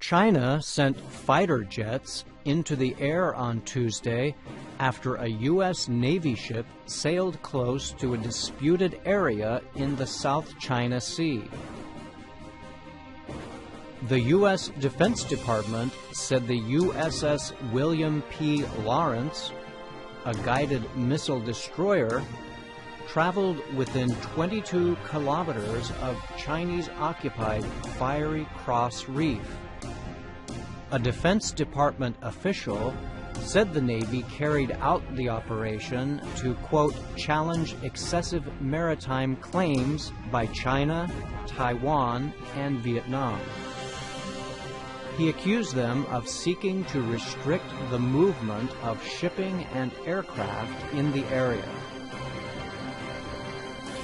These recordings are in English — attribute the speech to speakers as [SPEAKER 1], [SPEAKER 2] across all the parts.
[SPEAKER 1] China sent fighter jets into the air on Tuesday after a U.S. Navy ship sailed close to a disputed area in the South China Sea. The U.S. Defense Department said the USS William P. Lawrence, a guided missile destroyer, traveled within 22 kilometers of Chinese-occupied Fiery Cross Reef. A Defense Department official said the Navy carried out the operation to, quote, challenge excessive maritime claims by China, Taiwan, and Vietnam. He accused them of seeking to restrict the movement of shipping and aircraft in the area.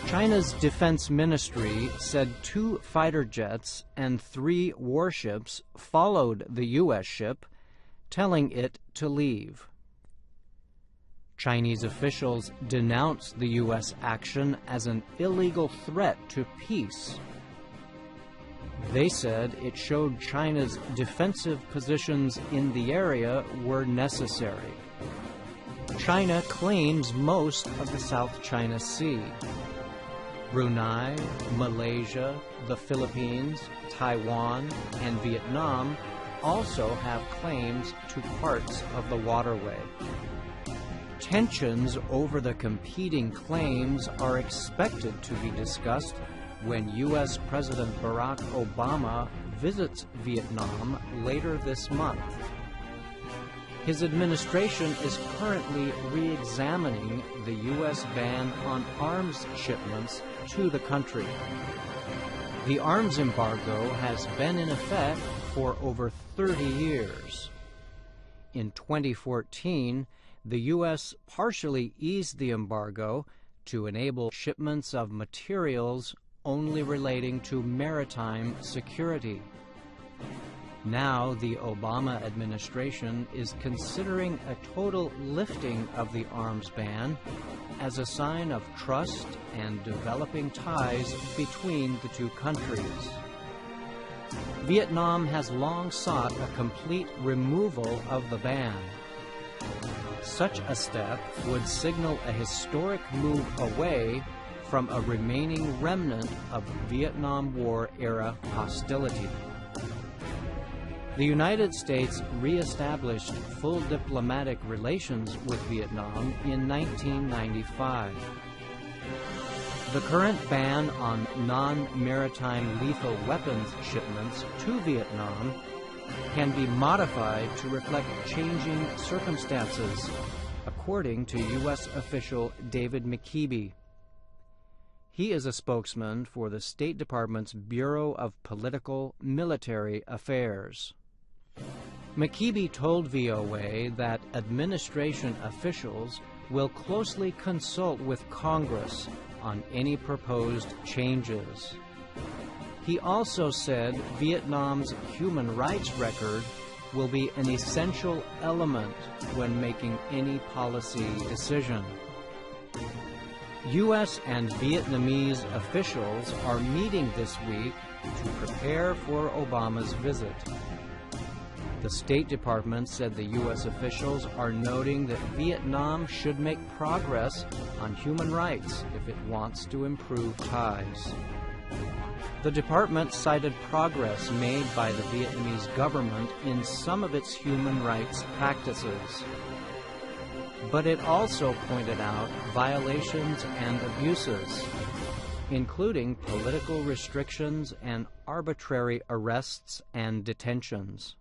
[SPEAKER 1] China's defense ministry said 2 fighter jets and 3 warships followed the U.S. ship, telling it to leave. Chinese officials denounced the U.S. action as an illegal threat to peace. They said it showed China's defensive positions in the area were necessary. China claims most of the South China Sea. Brunei, Malaysia, the Philippines, Taiwan, and Vietnam also have claims to parts of the waterway. Tensions over the competing claims are expected to be discussed when U.S. President Barack Obama visits Vietnam later this month. His administration is currently re-examining the U.S. ban on arms shipments to the country. The arms embargo has been in effect for over 30 years. In 2014, the U.S. partially eased the embargo to enable shipments of materials only relating to maritime security. Now the Obama administration is considering a total lifting of the arms ban as a sign of trust and developing ties between the two countries. Vietnam has long sought a complete removal of the ban. Such a step would signal a historic move away from a remaining remnant of Vietnam War-era hostility. The United States re-established full diplomatic relations with Vietnam in 1995. The current ban on non-maritime lethal weapons shipments to Vietnam can be modified to reflect changing circumstances, according to U.S. official David McKeeby. He is a spokesman for the State Department's Bureau of Political Military Affairs. McKeeby told VOA that administration officials will closely consult with Congress on any proposed changes. He also said Vietnam's human rights record will be an essential element when making any policy decision. U.S. and Vietnamese officials are meeting this week to prepare for Obama's visit. The State Department said the U.S. officials are noting that Vietnam should make progress on human rights if it wants to improve ties. The department cited progress made by the Vietnamese government in some of its human rights practices. But it also pointed out violations and abuses, including political restrictions and arbitrary arrests and detentions.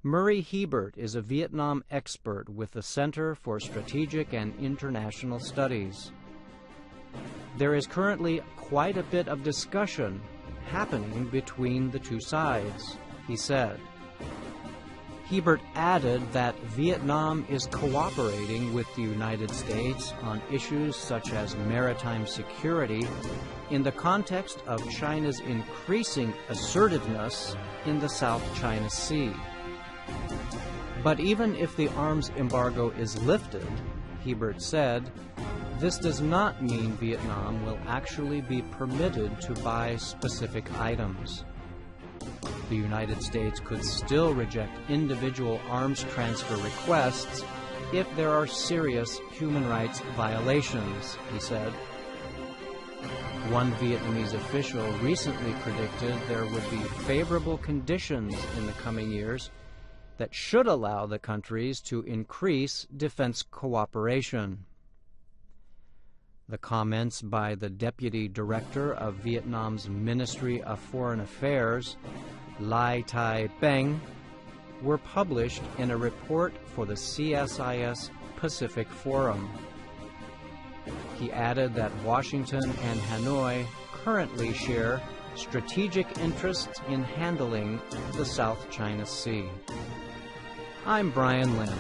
[SPEAKER 1] Murray Hebert is a Vietnam expert with the Center for Strategic and International Studies. There is currently quite a bit of discussion happening between the two sides, he said. Hebert added that Vietnam is cooperating with the United States on issues such as maritime security in the context of China's increasing assertiveness in the South China Sea. But even if the arms embargo is lifted, Hebert said, this does not mean Vietnam will actually be permitted to buy specific items. The The United States could still reject individual arms transfer requests if there are serious human rights violations, he said. One Vietnamese official recently predicted there would be favorable conditions in the coming years that should allow the countries to increase defense cooperation. The comments by the Deputy Director of Vietnam's Ministry of Foreign Affairs, Lai Tai Peng, were published in a report for the CSIS Pacific Forum. He added that Washington and Hanoi currently share strategic interests in handling the South China Sea. I'm Brian Lynn.